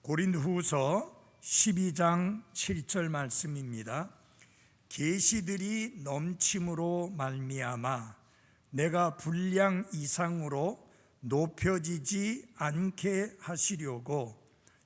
고린도후서 12장 7절 말씀입니다. 계시들이 넘침으로 말미암아 내가 분량 이상으로 높여지지 않게 하시려고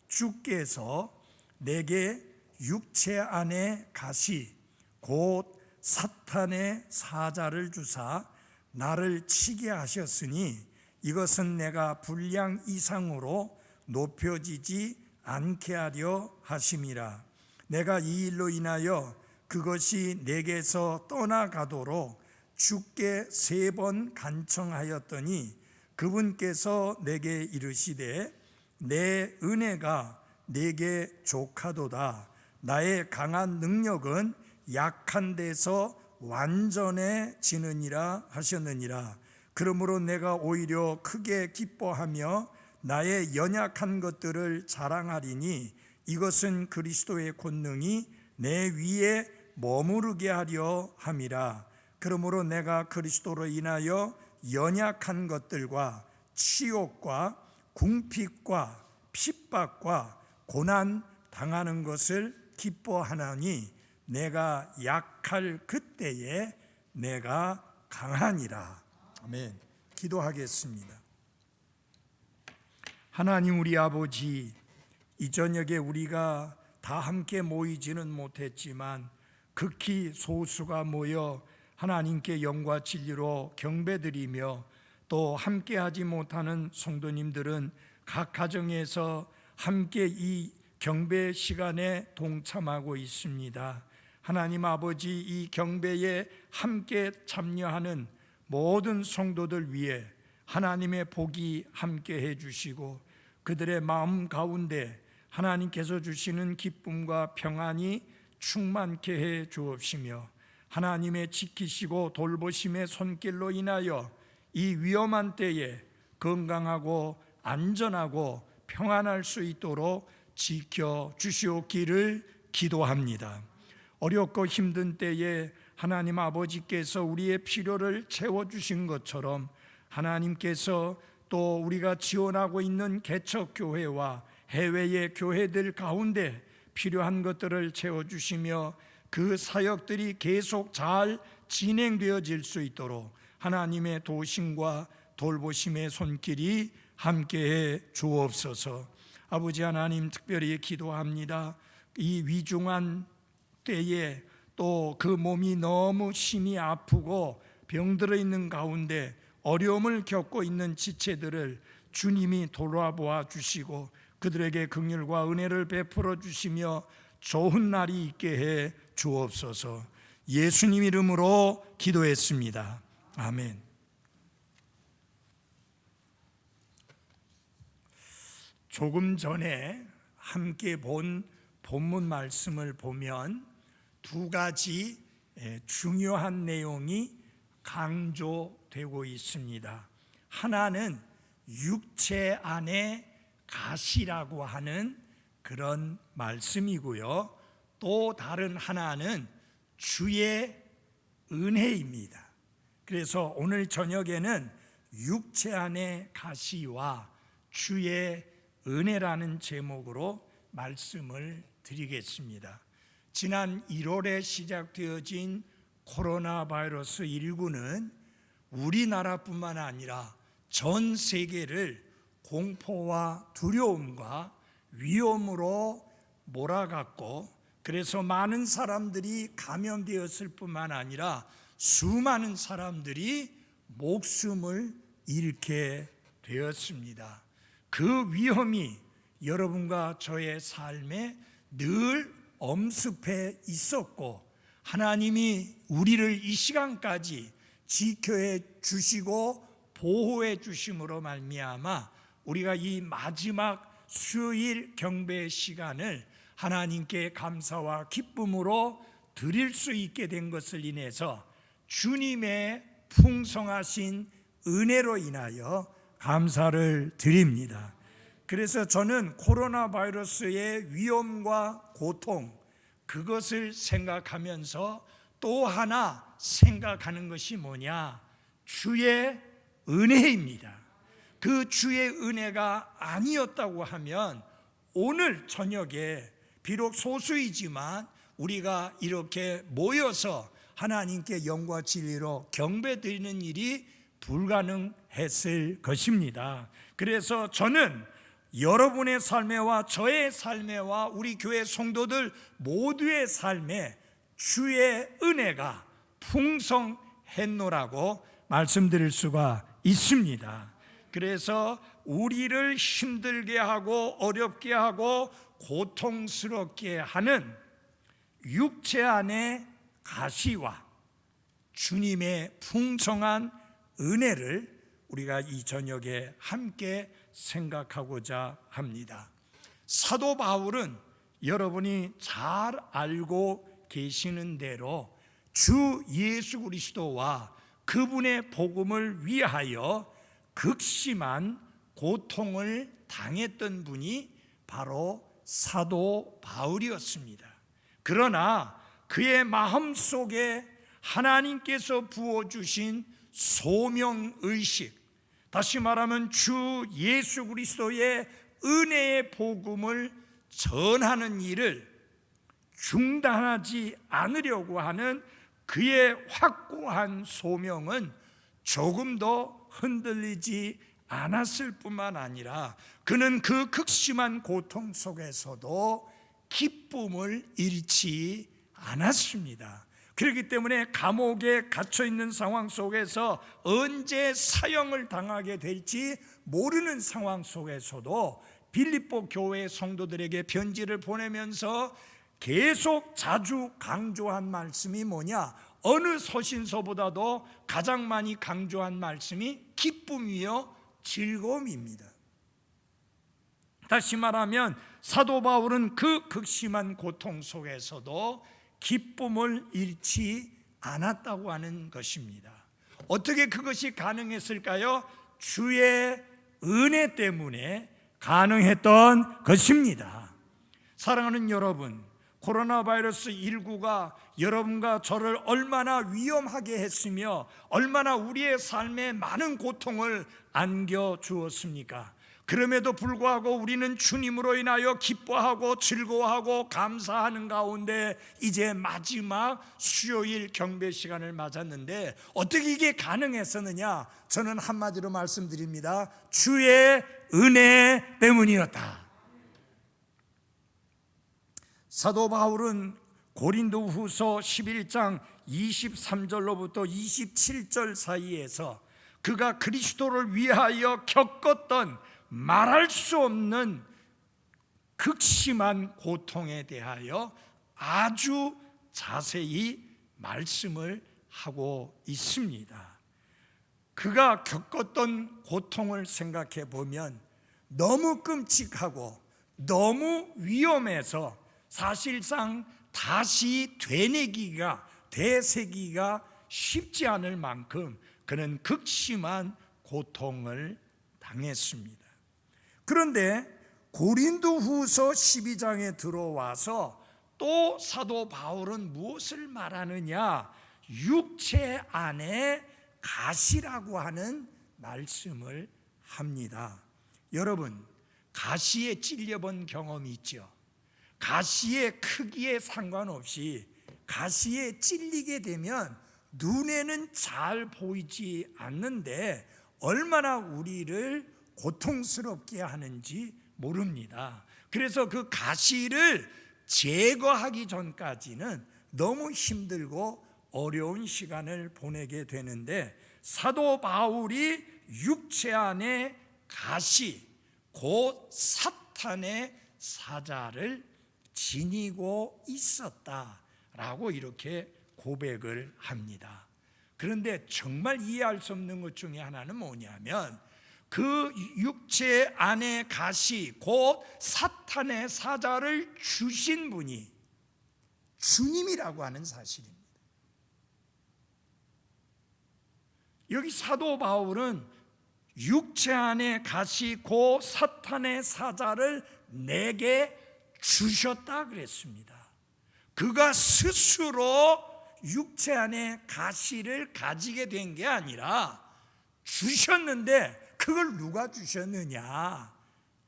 주께서 내게 육체 안에 가시 곧 사탄의 사자를 주사 나를 치게 하셨으니 이것은 내가 분량 이상으로 높여지지 않게 하려 하심이라. 내가 이 일로 인하여 그것이 내게서 떠나가도록 주께 3번 간청하였더니 그분께서 내게 이르시되 내 은혜가 내게 족하도다. 나의 강한 능력은 약한 데서 완전해지느니라 하셨느니라. 그러므로 내가 오히려 크게 기뻐하며 나의 연약한 것들을 자랑하리니 이것은 그리스도의 권능이 내 위에 머무르게 하려 함이라. 그러므로 내가 그리스도로 인하여 연약한 것들과 치욕과 궁핍과 핍박과 고난 당하는 것을 기뻐하나니 내가 약할 그때에 내가 강하니라. 아멘. 기도하겠습니다. 하나님 우리 아버지, 이 저녁에 우리가 다 함께 모이지는 못했지만 극히 소수가 모여 하나님께 영과 진리로 경배드리며 또 함께하지 못하는 성도님들은 각 가정에서 함께 이 경배 시간에 동참하고 있습니다. 하나님 아버지, 이 경배에 함께 참여하는 모든 성도들 위해 하나님의 복이 함께해 주시고 그들의 마음 가운데 하나님께서 주시는 기쁨과 평안이 충만케 해 주옵시며 하나님의 지키시고 돌보심의 손길로 인하여 이 위험한 때에 건강하고 안전하고 평안할 수 있도록 지켜주시옵기를 기도합니다. 어렵고 힘든 때에 하나님 아버지께서 우리의 필요를 채워주신 것처럼 하나님께서 또 우리가 지원하고 있는 개척교회와 해외의 교회들 가운데 필요한 것들을 채워주시며 그 사역들이 계속 잘 진행되어질 수 있도록 하나님의 도심과 돌보심의 손길이 함께해 주옵소서. 아버지 하나님, 특별히 기도합니다. 이 위중한 때에 또 그 몸이 너무 심히 아프고 병들어 있는 가운데 어려움을 겪고 있는 지체들을 주님이 돌아보아 주시고 그들에게 긍휼과 은혜를 베풀어 주시며 좋은 날이 있게 해 주옵소서. 예수님 이름으로 기도했습니다. 아멘. 조금 전에 함께 본 본문 말씀을 보면 두 가지 중요한 내용이 강조되고 있습니다. 하나는 육체 안에 가시라고 하는 그런 말씀이고요. 또 다른 하나는 주의 은혜입니다. 그래서 오늘 저녁에는 육체 안에 가시와 주의 은혜라는 제목으로 말씀을 드리겠습니다. 지난 1월에 시작되어진 코로나 바이러스 19는 우리나라뿐만 아니라 전 세계를 공포와 두려움과 위험으로 몰아갔고 그래서 많은 사람들이 감염되었을 뿐만 아니라 수많은 사람들이 목숨을 잃게 되었습니다. 그 위험이 여러분과 저의 삶에 늘 엄습해 있었고 하나님이 우리를 이 시간까지 지켜해 주시고 보호해 주심으로 말미암아 우리가 이 마지막 수요일 경배 시간을 하나님께 감사와 기쁨으로 드릴 수 있게 된 것을 인해서 주님의 풍성하신 은혜로 인하여 감사를 드립니다. 그래서 저는 코로나 바이러스의 위험과 고통 그것을 생각하면서 또 하나 생각하는 것이 뭐냐? 주의 은혜입니다. 그 주의 은혜가 아니었다고 하면 오늘 저녁에 비록 소수이지만 우리가 이렇게 모여서 하나님께 영과 진리로 경배드리는 일이 불가능했을 것입니다. 그래서 저는 여러분의 삶에와 저의 삶에와 우리 교회 성도들 모두의 삶에 주의 은혜가 풍성했노라고 말씀드릴 수가 있습니다. 그래서 우리를 힘들게 하고 어렵게 하고 고통스럽게 하는 육체 안의 가시와 주님의 풍성한 은혜를 우리가 이 저녁에 함께 생각하고자 합니다. 사도 바울은 여러분이 잘 알고 계시는 대로 주 예수 그리스도와 그분의 복음을 위하여 극심한 고통을 당했던 분이 바로 사도 바울이었습니다. 그러나 그의 마음속에 하나님께서 부어주신 소명의식, 다시 말하면 주 예수 그리스도의 은혜의 복음을 전하는 일을 중단하지 않으려고 하는 그의 확고한 소명은 조금도 흔들리지 않았을 뿐만 아니라 그는 그 극심한 고통 속에서도 기쁨을 잃지 않았습니다. 그렇기 때문에 감옥에 갇혀 있는 상황 속에서 언제 사형을 당하게 될지 모르는 상황 속에서도 빌립보 교회 성도들에게 편지를 보내면서 계속 자주 강조한 말씀이 뭐냐? 어느 서신서보다도 가장 많이 강조한 말씀이 기쁨이요 즐거움입니다. 다시 말하면 사도 바울은 그 극심한 고통 속에서도 기쁨을 잃지 않았다고 하는 것입니다. 어떻게 그것이 가능했을까요? 주의 은혜 때문에 가능했던 것입니다. 사랑하는 여러분, 코로나 바이러스 19가 여러분과 저를 얼마나 위험하게 했으며 얼마나 우리의 삶에 많은 고통을 안겨주었습니까? 그럼에도 불구하고 우리는 주님으로 인하여 기뻐하고 즐거워하고 감사하는 가운데 이제 마지막 수요일 경배 시간을 맞았는데 어떻게 이게 가능했었느냐? 저는 한마디로 말씀드립니다. 주의 은혜 때문이었다. 사도 바울은 고린도후서 11장 23절로부터 27절 사이에서 그가 그리스도를 위하여 겪었던 말할 수 없는 극심한 고통에 대하여 아주 자세히 말씀을 하고 있습니다. 그가 겪었던 고통을 생각해 보면 너무 끔찍하고 너무 위험해서 사실상 다시 되새기기가 쉽지 않을 만큼 그는 극심한 고통을 당했습니다. 그런데 고린도후서 12장에 들어와서 또 사도 바울은 무엇을 말하느냐? 육체 안에 가시라고 하는 말씀을 합니다. 여러분, 가시에 찔려본 경험이 있죠? 가시의 크기에 상관없이 가시에 찔리게 되면 눈에는 잘 보이지 않는데 얼마나 우리를 고통스럽게 하는지 모릅니다. 그래서 그 가시를 제거하기 전까지는 너무 힘들고 어려운 시간을 보내게 되는데 사도 바울이 육체 안에 가시, 곧 사탄의 사자를 지니고 있었다라고 이렇게 고백을 합니다. 그런데 정말 이해할 수 없는 것 중에 하나는 뭐냐면 그 육체 안에 가시 곧 사탄의 사자를 주신 분이 주님이라고 하는 사실입니다. 여기 사도 바울은 육체 안에 가시 곧 사탄의 사자를 내게 주셨다 그랬습니다. 그가 스스로 육체 안에 가시를 가지게 된 게 아니라 주셨는데 그걸 누가 주셨느냐?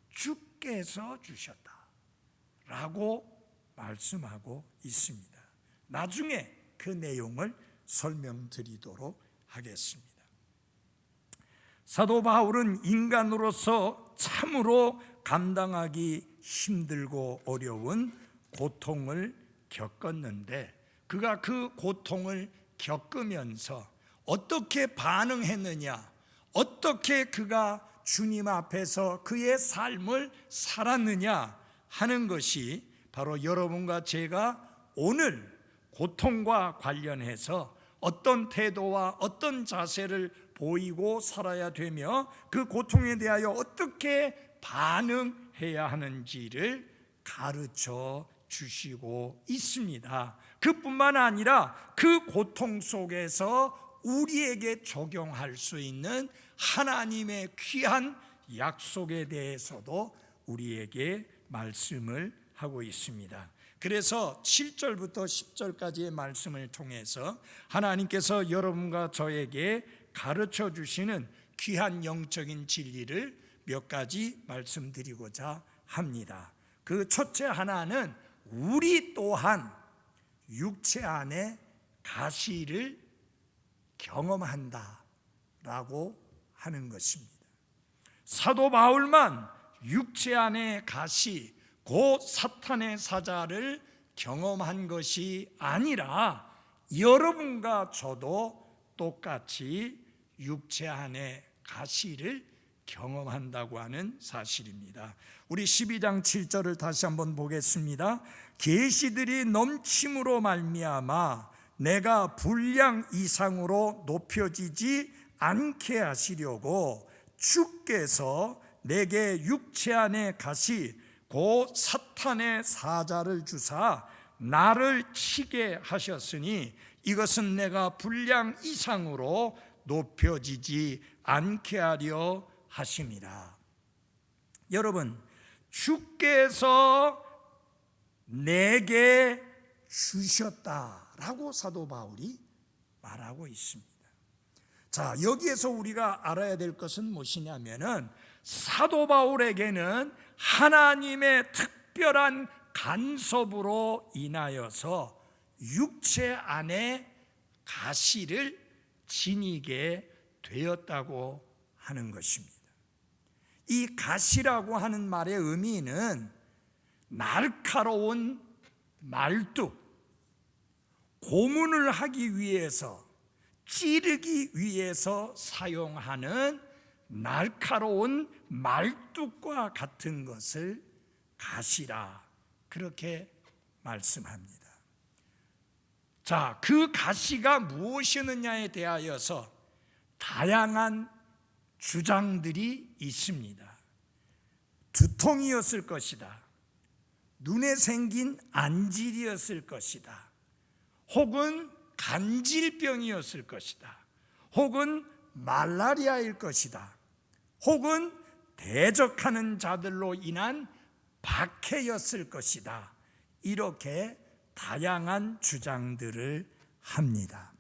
주께서 주셨다. 라고 말씀하고 있습니다. 나중에 그 내용을 설명드리도록 하겠습니다. 사도 바울은 인간으로서 참으로 감당하기 힘들고 어려운 고통을 겪었는데, 그가 그 고통을 겪으면서 어떻게 반응했느냐, 어떻게 그가 주님 앞에서 그의 삶을 살았느냐 하는 것이 바로 여러분과 제가 오늘 고통과 관련해서 어떤 태도와 어떤 자세를 보이고 살아야 되며 그 고통에 대하여 어떻게 반응해야 하는지를 가르쳐 주시고 있습니다. 그뿐만 아니라 그 고통 속에서 우리에게 적용할 수 있는 하나님의 귀한 약속에 대해서도 우리에게 말씀을 하고 있습니다. 그래서 7절부터 10절까지의 말씀을 통해서 하나님께서 여러분과 저에게 가르쳐 주시는 귀한 영적인 진리를 몇 가지 말씀드리고자 합니다. 그 첫째 하나는 우리 또한 육체 안에 가시를 경험한다 라고 하는 것입니다. 사도 바울만 육체 안에 가시, 곧 사탄의 사자를 경험한 것이 아니라 여러분과 저도 똑같이 육체 안에 가시를 경험한다고 하는 사실입니다. 우리 12장 7절을 다시 한번 보겠습니다. 계시들이 넘침으로 말미암아 내가 분량 이상으로 높여지지 않게 하시려고 주께서 내게 육체 안에 가시 곧 사탄의 사자를 주사 나를 치게 하셨으니 이것은 내가 분량 이상으로 높여지지 않게 하려 하심이라. 여러분, 주께서 내게 주셨다라고 사도 바울이 말하고 있습니다. 자, 여기에서 우리가 알아야 될 것은 무엇이냐면은 사도 바울에게는 하나님의 특별한 간섭으로 인하여서 육체 안에 가시를 지니게 되었다고 하는 것입니다. 이 가시라고 하는 말의 의미는 날카로운 말뚝, 고문을 하기 위해서, 찌르기 위해서 사용하는 날카로운 말뚝과 같은 것을 가시라, 그렇게 말씀합니다. 자, 그 가시가 무엇이었느냐에 대하여서 다양한 주장들이 있습니다. 두통이었을 것이다, 눈에 생긴 안질이었을 것이다, 혹은 간질병이었을 것이다, 혹은 말라리아일 것이다, 혹은 대적하는 자들로 인한 박해였을 것이다, 이렇게 다양한 주장들을 합니다.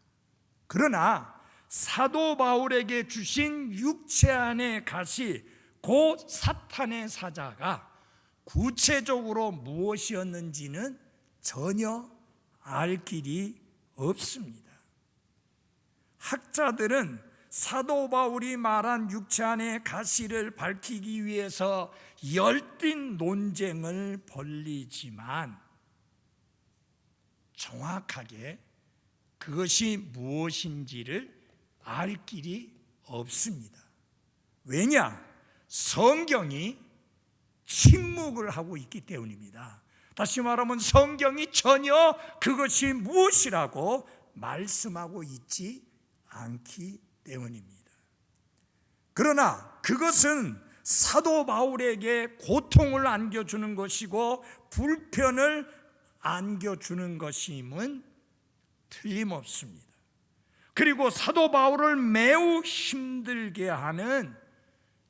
그러나 사도 바울에게 주신 육체 안의 가시, 곧 사탄의 사자가 구체적으로 무엇이었는지는 전혀 알 길이 없습니다. 학자들은 사도 바울이 말한 육체 안의 가시를 밝히기 위해서 열띤 논쟁을 벌이지만 정확하게 그것이 무엇인지를 알 길이 없습니다. 왜냐? 성경이 침묵을 하고 있기 때문입니다. 다시 말하면 성경이 전혀 그것이 무엇이라고 말씀하고 있지 않기 때문입니다. 그러나 그것은 사도 바울에게 고통을 안겨주는 것이고 불편을 안겨주는 것임은 틀림없습니다. 그리고 사도 바울을 매우 힘들게 하는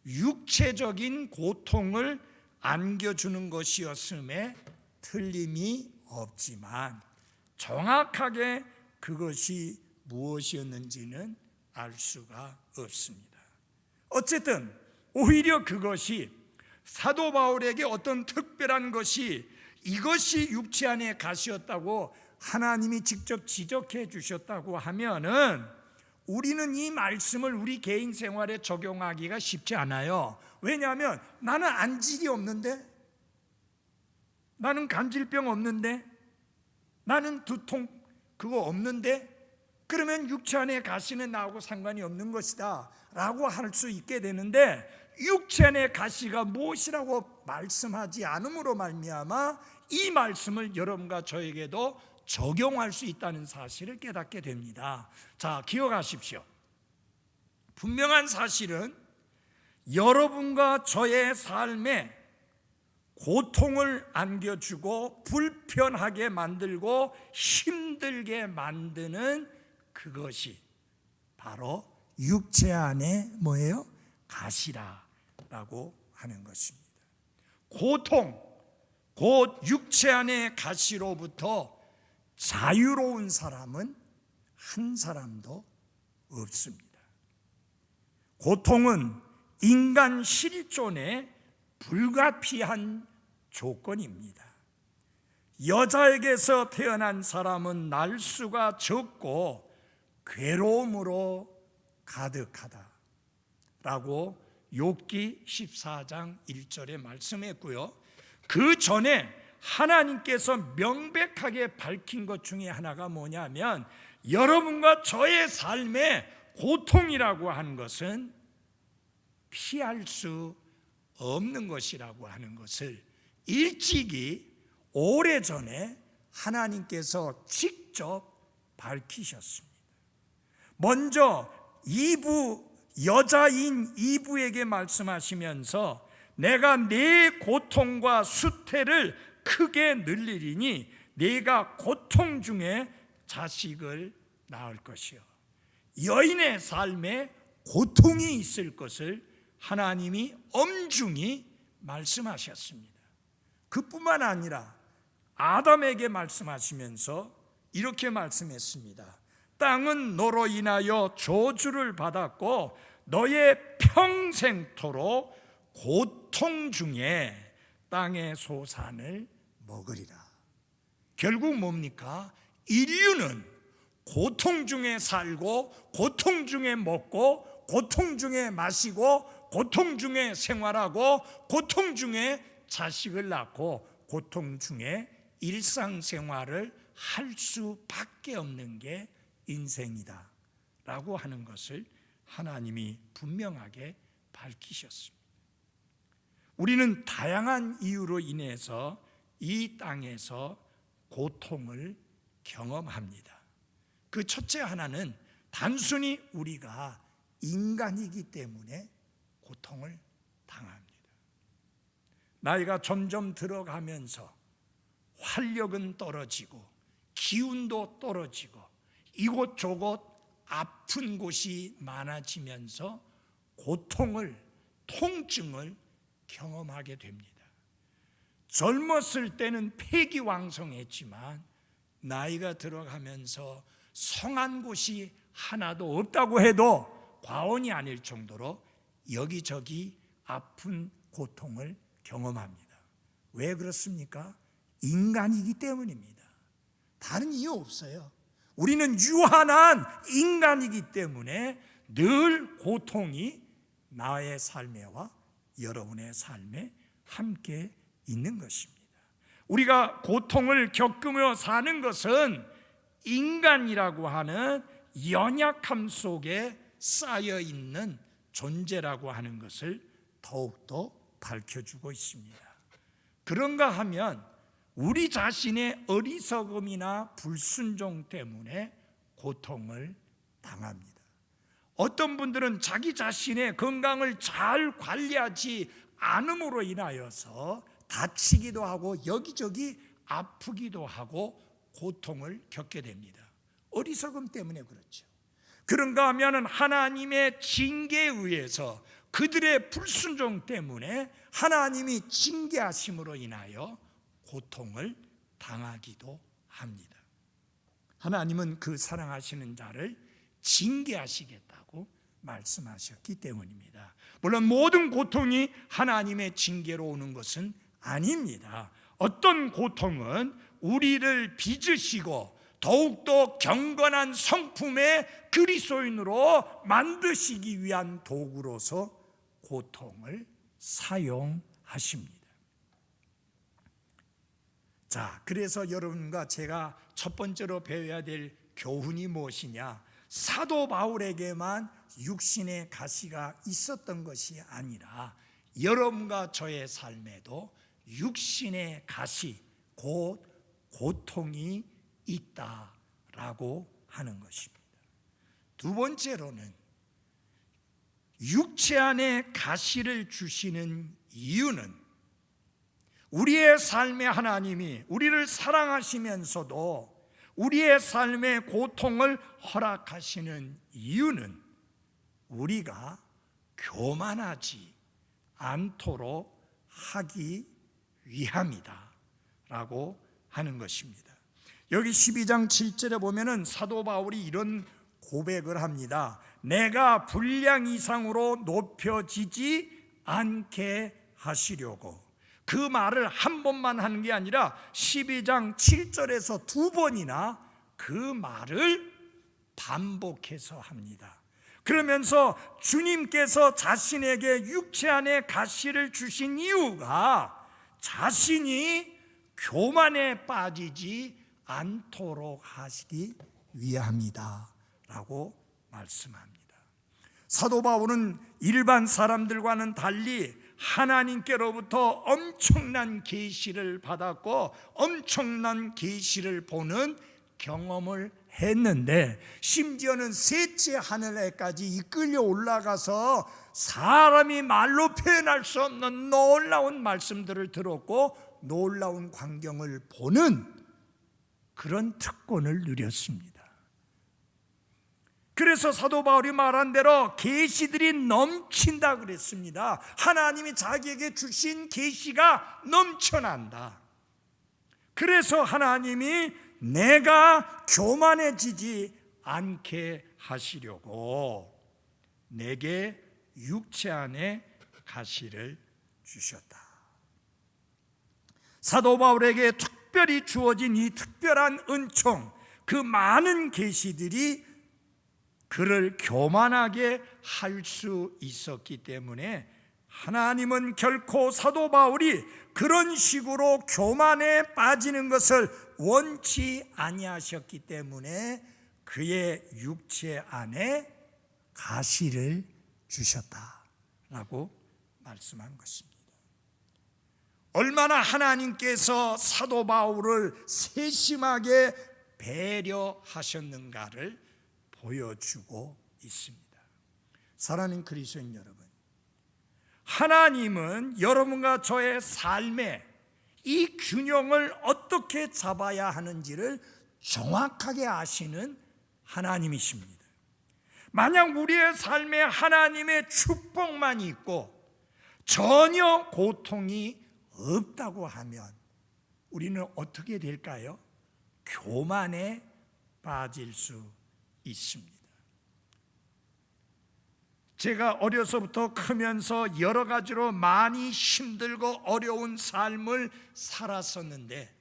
육체적인 고통을 안겨주는 것이었음에 틀림이 없지만 정확하게 그것이 무엇이었는지는 알 수가 없습니다. 어쨌든 오히려 그것이 사도 바울에게 어떤 특별한 것이 이것이 육체 안의 가시였다고 하나님이 직접 지적해 주셨다고 하면은 우리는 이 말씀을 우리 개인 생활에 적용하기가 쉽지 않아요. 왜냐하면 나는 안질이 없는데, 나는 간질병 없는데, 나는 두통 그거 없는데, 그러면 육체 안에 가시는 나하고 상관이 없는 것이다 라고 할 수 있게 되는데, 육체 안에 가시가 무엇이라고 말씀하지 않음으로 말미암아 이 말씀을 여러분과 저에게도 적용할 수 있다는 사실을 깨닫게 됩니다. 자, 기억하십시오. 분명한 사실은 여러분과 저의 삶에 고통을 안겨주고 불편하게 만들고 힘들게 만드는 그것이 바로 육체 안에 뭐예요? 가시라고 하는 것입니다. 고통, 곧 육체 안의 가시로부터 자유로운 사람은 한 사람도 없습니다. 고통은 인간 실존의 불가피한 조건입니다. 여자에게서 태어난 사람은 날수가 적고 괴로움으로 가득하다 라고 욥기 14장 1절에 말씀했고요. 그 전에 하나님께서 명백하게 밝힌 것 중에 하나가 뭐냐면, 여러분과 저의 삶의 고통이라고 하는 것은 피할 수 없는 것이라고 하는 것을 일찍이 오래전에 하나님께서 직접 밝히셨습니다. 먼저 여자인 이브에게 말씀하시면서 내가 네 고통과 수태를 크게 늘리리니 네가 고통 중에 자식을 낳을 것이요. 여인의 삶에 고통이 있을 것을 하나님이 엄중히 말씀하셨습니다. 그뿐만 아니라 아담에게 말씀하시면서 이렇게 말씀했습니다. 땅은 너로 인하여 저주를 받았고 너의 평생토록 고통 중에 땅의 소산을 먹으리라. 결국 뭡니까? 인류는 고통 중에 살고 고통 중에 먹고 고통 중에 마시고 고통 중에 생활하고 고통 중에 자식을 낳고 고통 중에 일상생활을 할 수밖에 없는 게 인생이다 라고 하는 것을 하나님이 분명하게 밝히셨습니다. 우리는 다양한 이유로 인해서 이 땅에서 고통을 경험합니다. 그 첫째 하나는 단순히 우리가 인간이기 때문에 고통을 당합니다. 나이가 점점 들어가면서 활력은 떨어지고 기운도 떨어지고 이곳저곳 아픈 곳이 많아지면서 고통을, 통증을 경험하게 됩니다. 젊었을 때는 패기왕성했지만 나이가 들어가면서 성한 곳이 하나도 없다고 해도 과언이 아닐 정도로 여기저기 아픈 고통을 경험합니다. 왜 그렇습니까? 인간이기 때문입니다. 다른 이유 없어요. 우리는 유한한 인간이기 때문에 늘 고통이 나의 삶에와 여러분의 삶에 함께 있는 것입니다. 우리가 고통을 겪으며 사는 것은 인간이라고 하는 연약함 속에 쌓여 있는 존재라고 하는 것을 더욱더 밝혀주고 있습니다. 그런가 하면 우리 자신의 어리석음이나 불순종 때문에 고통을 당합니다. 어떤 분들은 자기 자신의 건강을 잘 관리하지 않음으로 인하여서 다치기도 하고 여기저기 아프기도 하고 고통을 겪게 됩니다. 어리석음 때문에 그렇죠. 그런가 하면 하나님의 징계에 의해서 그들의 불순종 때문에 하나님이 징계하심으로 인하여 고통을 당하기도 합니다. 하나님은 그 사랑하시는 자를 징계하시겠다고 말씀하셨기 때문입니다. 물론 모든 고통이 하나님의 징계로 오는 것은 아닙니다. 어떤 고통은 우리를 빚으시고 더욱더 경건한 성품의 그리스도인으로 만드시기 위한 도구로서 고통을 사용하십니다. 자, 그래서 여러분과 제가 첫 번째로 배워야 될 교훈이 무엇이냐? 사도 바울에게만 육신의 가시가 있었던 것이 아니라 여러분과 저의 삶에도 육신의 가시, 곧 고통이 있다라고 하는 것입니다. 두 번째로는 육체 안에 가시를 주시는 이유는 우리의 삶에 하나님이 우리를 사랑하시면서도 우리의 삶에 고통을 허락하시는 이유는 우리가 교만하지 않도록 하기 위함이다 라고 하는 것입니다. 여기 12장 7절에 보면은 사도 바울이 이런 고백을 합니다. 내가 분량 이상으로 높여지지 않게 하시려고. 그 말을 한 번만 하는 게 아니라 12장 7절에서 두 번이나 그 말을 반복해서 합니다. 그러면서 주님께서 자신에게 육체 안에 가시를 주신 이유가 자신이 교만에 빠지지 않도록 하시기 위함이다 라고 말씀합니다. 사도 바울은 일반 사람들과는 달리 하나님께로부터 엄청난 계시를 받았고 엄청난 계시를 보는 경험을 했는데 심지어는 셋째 하늘에까지 이끌려 올라가서 사람이 말로 표현할 수 없는 놀라운 말씀들을 들었고 놀라운 광경을 보는 그런 특권을 누렸습니다. 그래서 사도 바울이 말한 대로 계시들이 넘친다 그랬습니다. 하나님이 자기에게 주신 계시가 넘쳐난다. 그래서 하나님이 내가 교만해지지 않게 하시려고 내게 육체 안에 가시를 주셨다. 사도 바울에게 특별히 주어진 이 특별한 은총, 그 많은 계시들이 그를 교만하게 할 수 있었기 때문에 하나님은 결코 사도 바울이 그런 식으로 교만에 빠지는 것을 원치 아니하셨기 때문에 그의 육체 안에 가시를 주셨다라고 말씀한 것입니다. 얼마나 하나님께서 사도 바울을 세심하게 배려하셨는가를 보여주고 있습니다. 사랑하는 그리스도인 여러분, 하나님은 여러분과 저의 삶에 이 균형을 어떻게 잡아야 하는지를 정확하게 아시는 하나님이십니다. 만약 우리의 삶에 하나님의 축복만 있고 전혀 고통이 없다고 하면 우리는 어떻게 될까요? 교만에 빠질 수 있습니다. 제가 어려서부터 크면서 여러 가지로 많이 힘들고 어려운 삶을 살았었는데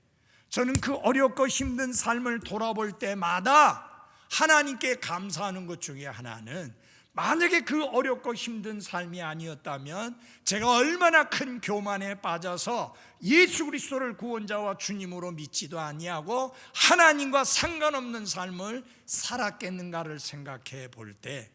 저는 그 어렵고 힘든 삶을 돌아볼 때마다 하나님께 감사하는 것 중에 하나는 만약에 그 어렵고 힘든 삶이 아니었다면 제가 얼마나 큰 교만에 빠져서 예수 그리스도를 구원자와 주님으로 믿지도 아니하고 하나님과 상관없는 삶을 살았겠는가를 생각해 볼 때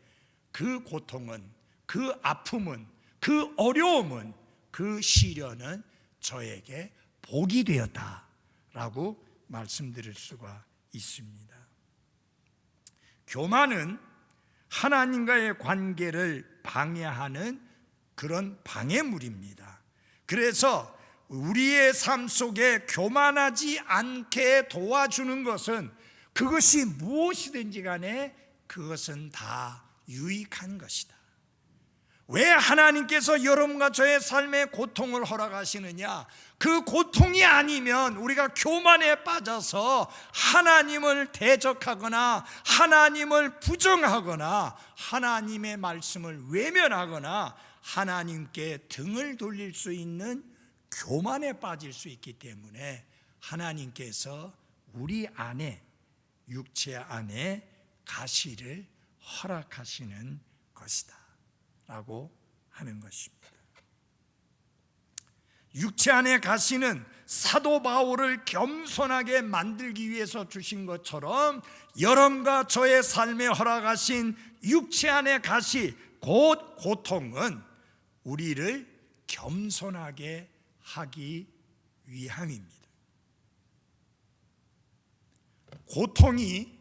그 고통은, 그 아픔은, 그 어려움은, 그 시련은 저에게 복이 되었다라고 말씀드릴 수가 있습니다. 교만은 하나님과의 관계를 방해하는 그런 방해물입니다. 그래서 우리의 삶 속에 교만하지 않게 도와주는 것은 그것이 무엇이든지 간에 그것은 다 유익한 것이다. 왜 하나님께서 여러분과 저의 삶에 고통을 허락하시느냐? 그 고통이 아니면 우리가 교만에 빠져서 하나님을 대적하거나 하나님을 부정하거나 하나님의 말씀을 외면하거나 하나님께 등을 돌릴 수 있는 교만에 빠질 수 있기 때문에 하나님께서 우리 안에, 육체 안에 가시를 허락하시는 것이다 라고 하는 것입니다. 육체 안에 가시는 사도 바울을 겸손하게 만들기 위해서 주신 것처럼 여러분과 저의 삶에 허락하신 육체 안에 가시, 곧 고통은 우리를 겸손하게 하기 위함입니다. 고통이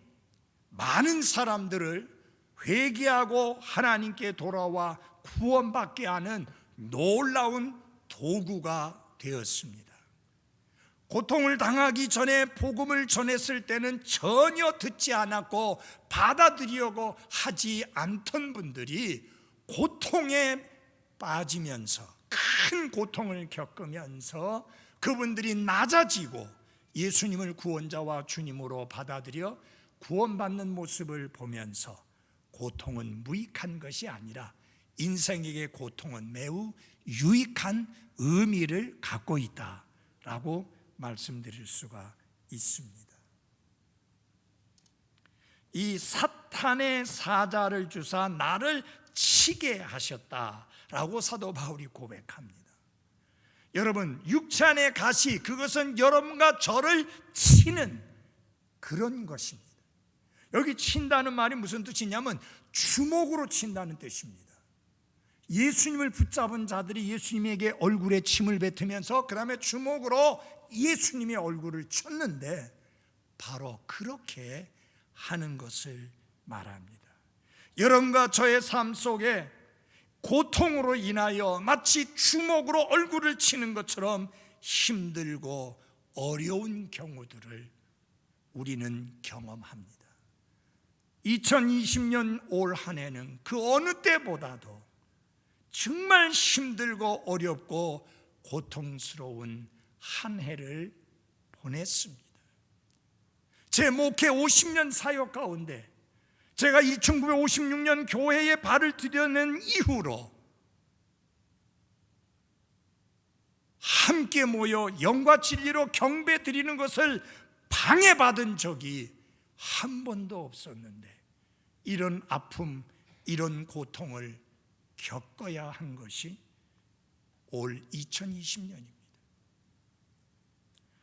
많은 사람들을 회개하고 하나님께 돌아와 구원받게 하는 놀라운 도구가 되었습니다. 고통을 당하기 전에 복음을 전했을 때는 전혀 듣지 않았고 받아들이려고 하지 않던 분들이 고통에 빠지면서, 큰 고통을 겪으면서 그분들이 낮아지고 예수님을 구원자와 주님으로 받아들여 구원받는 모습을 보면서 고통은 무익한 것이 아니라 인생에게 고통은 매우 유익한 의미를 갖고 있다라고 말씀드릴 수가 있습니다. 이 사탄의 사자를 주사 나를 치게 하셨다라고 사도 바울이 고백합니다. 여러분, 육체 안에 가시, 그것은 여러분과 저를 치는 그런 것입니다. 여기 친다는 말이 무슨 뜻이냐면 주먹으로 친다는 뜻입니다. 예수님을 붙잡은 자들이 예수님에게 얼굴에 침을 뱉으면서 그 다음에 주먹으로 예수님의 얼굴을 쳤는데 바로 그렇게 하는 것을 말합니다. 여러분과 저의 삶 속에 고통으로 인하여 마치 주먹으로 얼굴을 치는 것처럼 힘들고 어려운 경우들을 우리는 경험합니다. 2020년 올 한 해는 그 어느 때보다도 정말 힘들고 어렵고 고통스러운 한 해를 보냈습니다. 제 목회 50년 사역 가운데 제가 1956년 교회에 발을 들여낸 이후로 함께 모여 영과 진리로 경배 드리는 것을 방해받은 적이 한 번도 없었는데 이런 아픔, 이런 고통을 겪어야 한 것이 올 2020년입니다.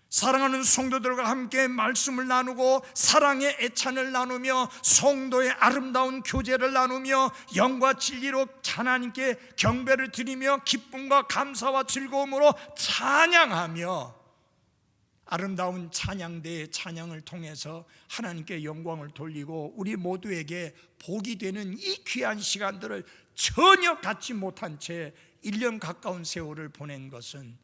사랑하는 성도들과 함께 말씀을 나누고 사랑의 애찬을 나누며 성도의 아름다운 교제를 나누며 영과 진리로 하나님께 경배를 드리며 기쁨과 감사와 즐거움으로 찬양하며 아름다운 찬양대의 찬양을 통해서 하나님께 영광을 돌리고 우리 모두에게 복이 되는 이 귀한 시간들을 전혀 갖지 못한 채 1년 가까운 세월을 보낸 것은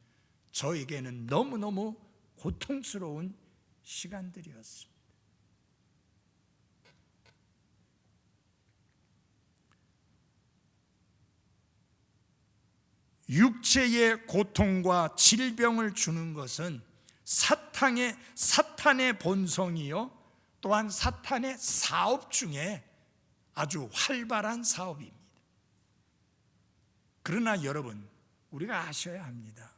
저에게는 너무너무 고통스러운 시간들이었습니다. 육체의 고통과 질병을 주는 것은 사탄의 본성이요, 또한 사탄의 사업 중에 아주 활발한 사업입니다. 그러나 여러분, 우리가 아셔야 합니다.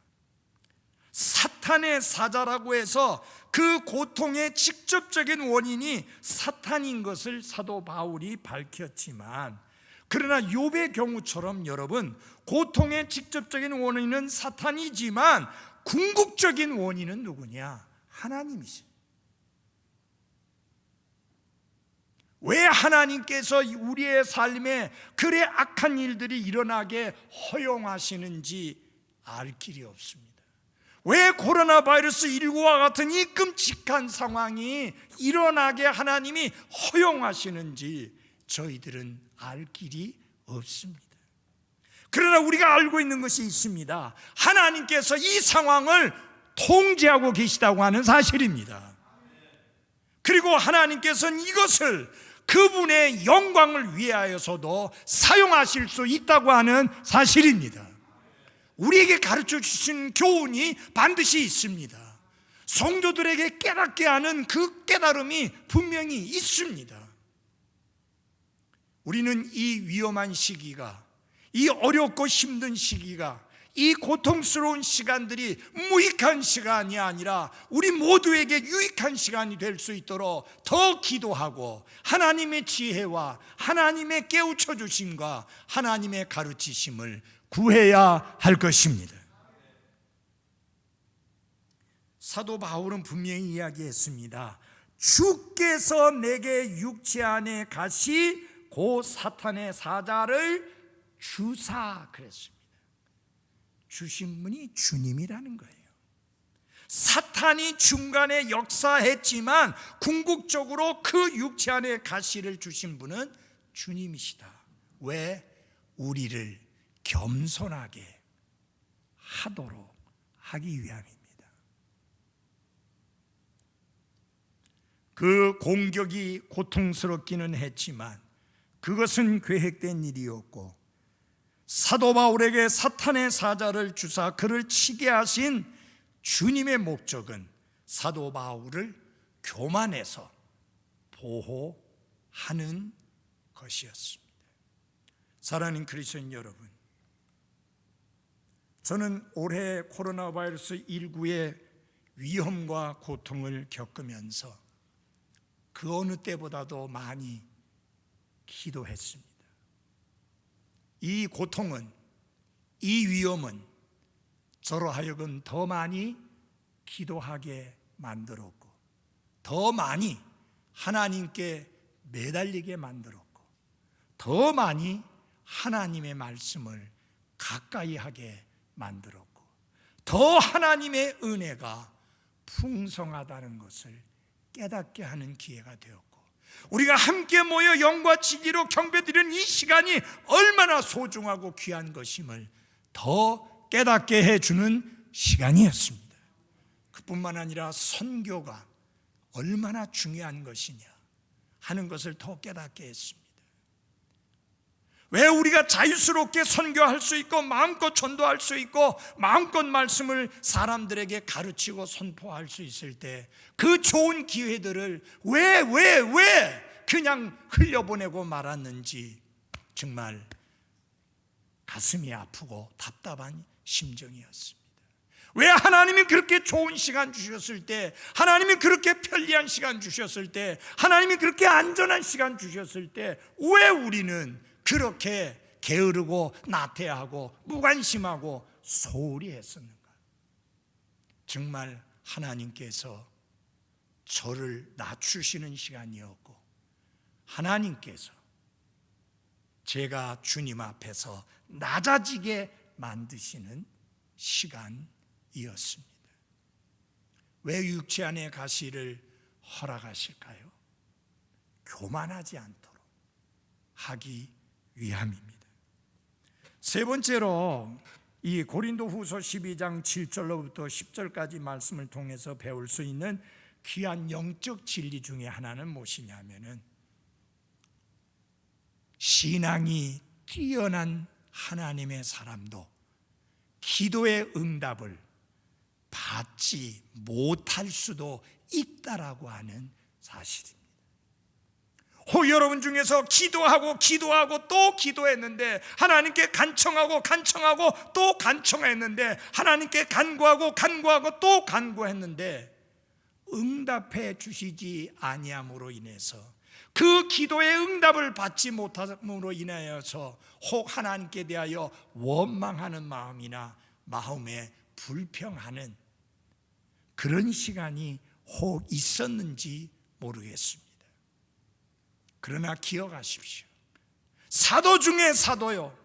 사탄의 사자라고 해서 그 고통의 직접적인 원인이 사탄인 것을 사도 바울이 밝혔지만, 그러나 욥의 경우처럼 여러분, 고통의 직접적인 원인은 사탄이지만 궁극적인 원인은 누구냐? 하나님이십니다. 왜 하나님께서 우리의 삶에 그래 악한 일들이 일어나게 허용하시는지 알 길이 없습니다. 왜 코로나 바이러스 19와 같은 이 끔찍한 상황이 일어나게 하나님이 허용하시는지 저희들은 알 길이 없습니다. 그러나 우리가 알고 있는 것이 있습니다. 하나님께서 이 상황을 통제하고 계시다고 하는 사실입니다. 그리고 하나님께서는 이것을 그분의 영광을 위하여서도 사용하실 수 있다고 하는 사실입니다. 우리에게 가르쳐 주신 교훈이 반드시 있습니다. 성도들에게 깨닫게 하는 그 깨달음이 분명히 있습니다. 우리는 이 위험한 시기가, 이 어렵고 힘든 시기가 이 고통스러운 시간들이 무익한 시간이 아니라 우리 모두에게 유익한 시간이 될 수 있도록 더 기도하고 하나님의 지혜와 하나님의 깨우쳐 주심과 하나님의 가르치심을 구해야 할 것입니다. 사도 바울은 분명히 이야기했습니다. 주께서 내게 육체 안에 가시 고 사탄의 사자를 주사 그랬습니다. 주신 분이 주님이라는 거예요. 사탄이 중간에 역사했지만 궁극적으로 그 육체 안에 가시를 주신 분은 주님이시다. 왜? 우리를 겸손하게 하도록 하기 위함입니다. 그 공격이 고통스럽기는 했지만 그것은 계획된 일이었고, 사도 바울에게 사탄의 사자를 주사 그를 치게 하신 주님의 목적은 사도 바울을 교만해서 보호하는 것이었습니다. 사랑하는 그리스도인 여러분, 저는 올해 코로나 바이러스 19의 위험과 고통을 겪으면서 그 어느 때보다도 많이 기도했습니다. 이 고통은, 이 위험은 저로 하여금 더 많이 기도하게 만들었고, 더 많이 하나님께 매달리게 만들었고, 더 많이 하나님의 말씀을 가까이 하게 만들었고, 더 하나님의 은혜가 풍성하다는 것을 깨닫게 하는 기회가 되었고, 우리가 함께 모여 영과 진리로 경배드리는 이 시간이 얼마나 소중하고 귀한 것임을 더 깨닫게 해주는 시간이었습니다. 그뿐만 아니라 선교가 얼마나 중요한 것이냐 하는 것을 더 깨닫게 했습니다. 왜 우리가 자유스럽게 선교할 수 있고 마음껏 전도할 수 있고 마음껏 말씀을 사람들에게 가르치고 선포할 수 있을 때 그 좋은 기회들을 왜 그냥 흘려보내고 말았는지 정말 가슴이 아프고 답답한 심정이었습니다. 왜 하나님이 그렇게 좋은 시간 주셨을 때, 하나님이 그렇게 편리한 시간 주셨을 때, 하나님이 그렇게 안전한 시간 주셨을 때 왜 우리는 그렇게 게으르고 나태하고 무관심하고 소홀히 했었는가? 정말 하나님께서 저를 낮추시는 시간이었고, 하나님께서 제가 주님 앞에서 낮아지게 만드시는 시간이었습니다. 왜 육체 안에 가시를 허락하실까요? 교만하지 않도록 하기 위함입니다. 세 번째로 이 고린도후서 12장 7절로부터 10절까지 말씀을 통해서 배울 수 있는 귀한 영적 진리 중에 하나는 무엇이냐면은, 신앙이 뛰어난 하나님의 사람도 기도의 응답을 받지 못할 수도 있다라고 하는 사실입니다. 여러분 중에서 기도하고 또 기도했는데, 하나님께 간청하고 또 간청했는데, 하나님께 간구하고 또 간구했는데 응답해 주시지 아니함으로 인해서, 그 기도의 응답을 받지 못함으로 인하여서 혹 하나님께 대하여 원망하는 마음이나 마음에 불평하는 그런 시간이 혹 있었는지 모르겠습니다. 그러나 기억하십시오. 사도 중에 사도요,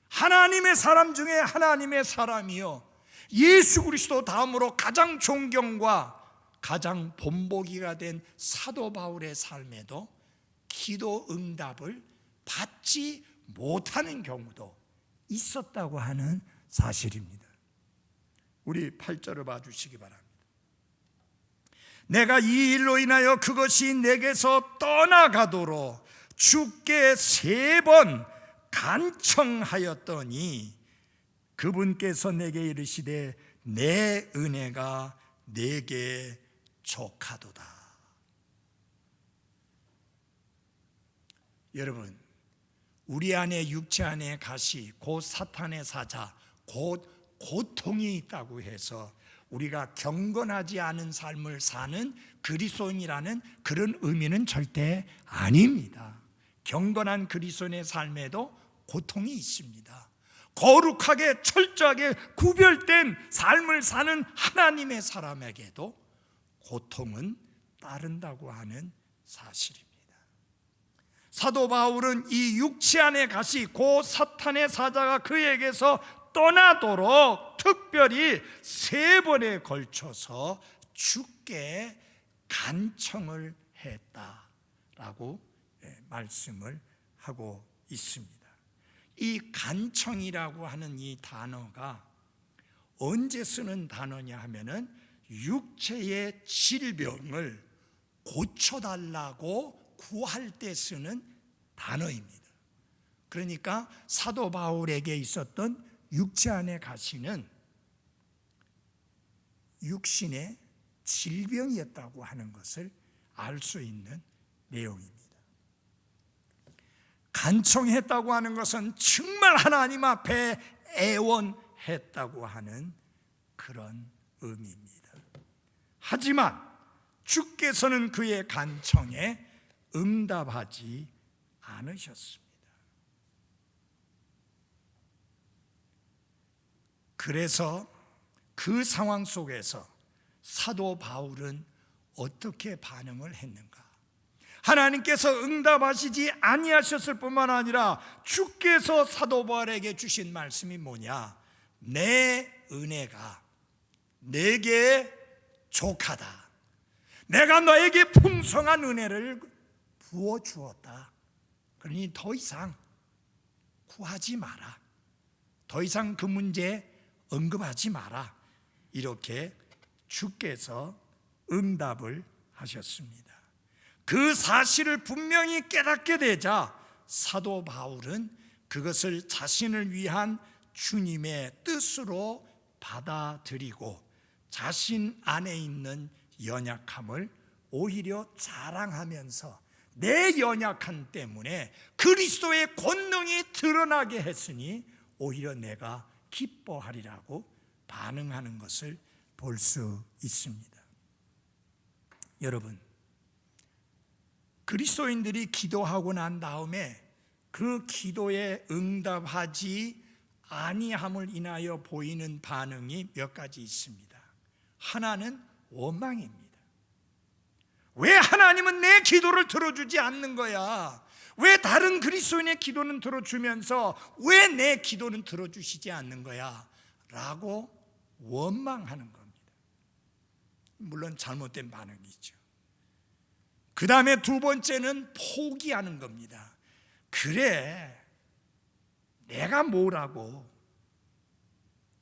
하나님의 사람 중에 하나님의 사람이요, 예수 그리스도 다음으로 가장 존경과 가장 본보기가 된 사도 바울의 삶에도 기도 응답을 받지 못하는 경우도 있었다고 하는 사실입니다. 우리 8절을 봐주시기 바랍니다. 내가 이 일로 인하여 그것이 내게서 떠나가도록 주께 3번 간청하였더니 그분께서 내게 이르시되 내 은혜가 내게 족하도다. 여러분, 우리 안에 육체 안에 가시 곧 사탄의 사자 곧 고통이 있다고 해서 우리가 경건하지 않은 삶을 사는 그리스도인이라는 그런 의미는 절대 아닙니다. 경건한 그리스도인의 삶에도 고통이 있습니다. 거룩하게 철저하게 구별된 삶을 사는 하나님의 사람에게도 고통은 따른다고 하는 사실입니다. 사도 바울은 이 육체 안에 가시 곧 사탄의 사자가 그에게서 떠나도록 특별히 3번에 걸쳐서 주께 간청을 했다라고 말씀을 하고 있습니다. 이 간청이라고 하는 이 단어가 언제 쓰는 단어냐 하면은 육체의 질병을 고쳐달라고 구할 때 쓰는 단어입니다. 그러니까 사도 바울에게 있었던 육체 안에 가시는 육신의 질병이었다고 하는 것을 알 수 있는 내용입니다. 간청했다고 하는 것은 정말 하나님 앞에 애원했다고 하는 그런 의미입니다. 하지만 주께서는 그의 간청에 응답하지 않으셨습니다. 그래서 그 상황 속에서 사도 바울은 어떻게 반응을 했는가? 하나님께서 응답하시지 아니하셨을 뿐만 아니라 주께서 사도 바울에게 주신 말씀이 뭐냐? 내 은혜가 내게 족하다. 내가 너에게 풍성한 은혜를 부어주었다. 그러니 더 이상 구하지 마라. 더 이상 그 문제 언급하지 마라. 이렇게 주께서 응답을 하셨습니다. 그 사실을 분명히 깨닫게 되자 사도 바울은 그것을 자신을 위한 주님의 뜻으로 받아들이고 자신 안에 있는 연약함을 오히려 자랑하면서 내 연약함 때문에 그리스도의 권능이 드러나게 했으니 오히려 내가 기뻐하리라고 반응하는 것을 볼 수 있습니다. 여러분, 그리스도인들이 기도하고 난 다음에 그 기도에 응답하지 아니함을 인하여 보이는 반응이 몇 가지 있습니다. 하나는 원망입니다. 왜 하나님은 내 기도를 들어주지 않는 거야? 왜 다른 그리스도인의 기도는 들어주면서 왜 내 기도는 들어주시지 않는 거야? 라고 원망하는 겁니다. 물론 잘못된 반응이죠. 그 다음에 2번째는 포기하는 겁니다. 그래, 내가 뭐라고?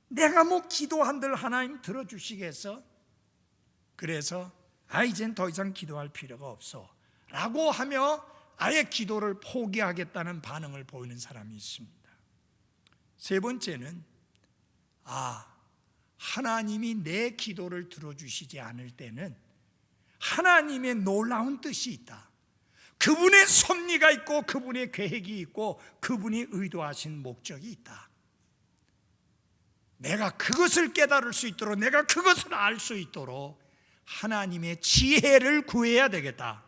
내가 뭐 기도한들 하나님 들어주시겠어? 그래서 이젠 더 이상 기도할 필요가 없어 라고 하며 아예 기도를 포기하겠다는 반응을 보이는 사람이 있습니다. 3번째는 하나님이 내 기도를 들어주시지 않을 때는 하나님의 놀라운 뜻이 있다. 그분의 섭리가 있고 그분의 계획이 있고 그분이 의도하신 목적이 있다. 내가 그것을 깨달을 수 있도록, 내가 그것을 알 수 있도록 하나님의 지혜를 구해야 되겠다.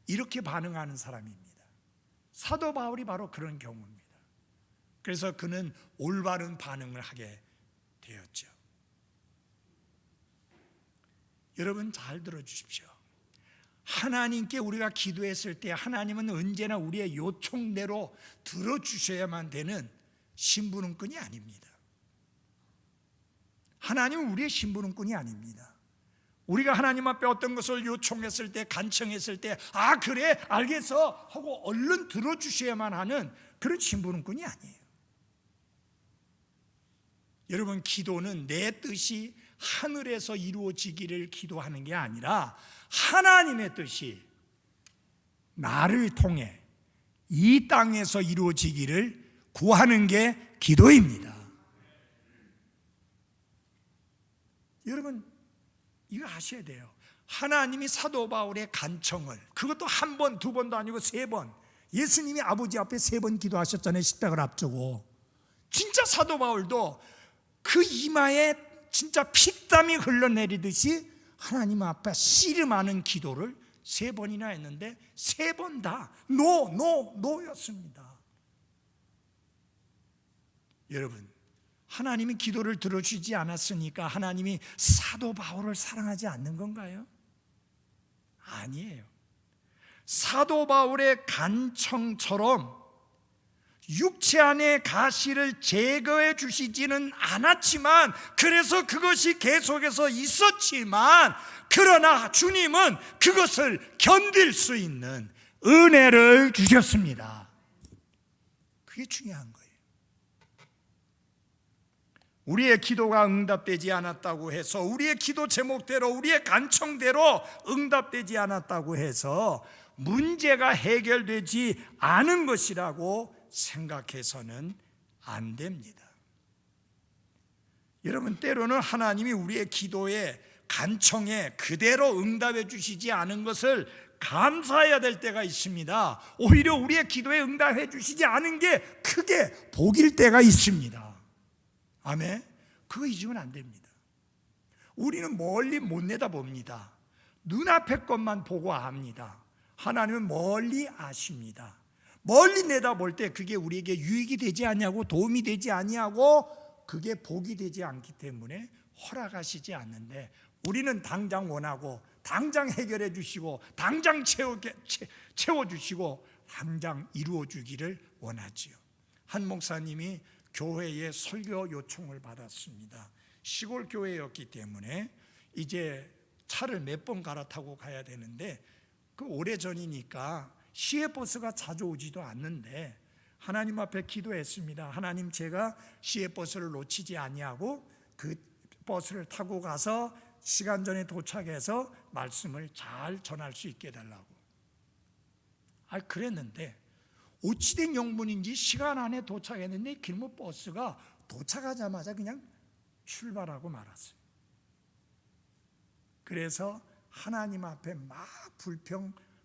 이렇게 반응하는 사람입니다. 사도 바울이 바로 그런 경우입니다. 그래서 그는 올바른 반응을 하게 되었죠. 여러분 잘 들어주십시오. 하나님께 우리가 기도했을 때 하나님은 언제나 우리의 요청대로 들어주셔야만 되는 심부름꾼이 아닙니다. 하나님은 우리의 심부름꾼이 아닙니다. 우리가 하나님 앞에 어떤 것을 요청했을 때, 간청했을 때 그래 알겠어 하고 얼른 들어주셔야만 하는 그런 심부름꾼이 아니에요. 여러분, 기도는 내 뜻이 하늘에서 이루어지기를 기도하는 게 아니라 하나님의 뜻이 나를 통해 이 땅에서 이루어지기를 구하는 게 기도입니다. 여러분, 이거 아셔야 돼요. 하나님이 사도 바울의 간청을, 그것도 1번, 2번도 아니고 3번, 예수님이 아버지 앞에 3번 기도하셨잖아요. 식탁을 앞두고 진짜 사도 바울도 그 이마에 진짜 피땀이 흘러내리듯이 하나님 앞에 씨름하는 기도를 3번이나 했는데 3번 다 노였습니다. 여러분, 하나님이 기도를 들어주지 않았으니까 하나님이 사도 바울을 사랑하지 않는 건가요? 아니에요. 사도 바울의 간청처럼 육체 안의 가시를 제거해 주시지는 않았지만, 그래서 그것이 계속해서 있었지만, 그러나 주님은 그것을 견딜 수 있는 은혜를 주셨습니다. 그게 중요한 거예요. 우리의 기도가 응답되지 않았다고 해서, 우리의 기도 제목대로, 우리의 간청대로 응답되지 않았다고 해서 문제가 해결되지 않은 것이라고 생각해서는 안 됩니다. 여러분, 때로는 하나님이 우리의 기도에, 간청에 그대로 응답해 주시지 않은 것을 감사해야 될 때가 있습니다. 오히려 우리의 기도에 응답해 주시지 않은 게 크게 복일 때가 있습니다. 아멘. 그거 잊으면 안 됩니다. 우리는 멀리 못 내다봅니다. 눈앞의 것만 보고 압니다. 하나님은 멀리 아십니다. 멀리 내다볼 때 그게 우리에게 유익이 되지 아니하고 도움이 되지 아니하고 그게 복이 되지 않기 때문에 허락하시지 않는데, 우리는 당장 원하고 당장 해결해 주시고 당장 채워주시고 당장 이루어 주기를 원하지요. 한 목사님이 교회에 설교 요청을 받았습니다. 시골 교회였기 때문에 이제 차를 몇 번 갈아타고 가야 되는데, 그 오래전이니까 시외버스가 자주 오지도 않는데 하나님 앞에 기도했습니다. 하나님, 제가 시외버스를 놓치지 아니하고 그 버스를 타고 가서 시간 전에 도착해서 말씀을 잘 전할 수 있게 해달라고. 그랬는데 어찌된 영문인지 시간 안에 도착했는데 길목 버스가 도착하자마자 그냥 출발하고 말았어요. 그래서 하나님 앞에 막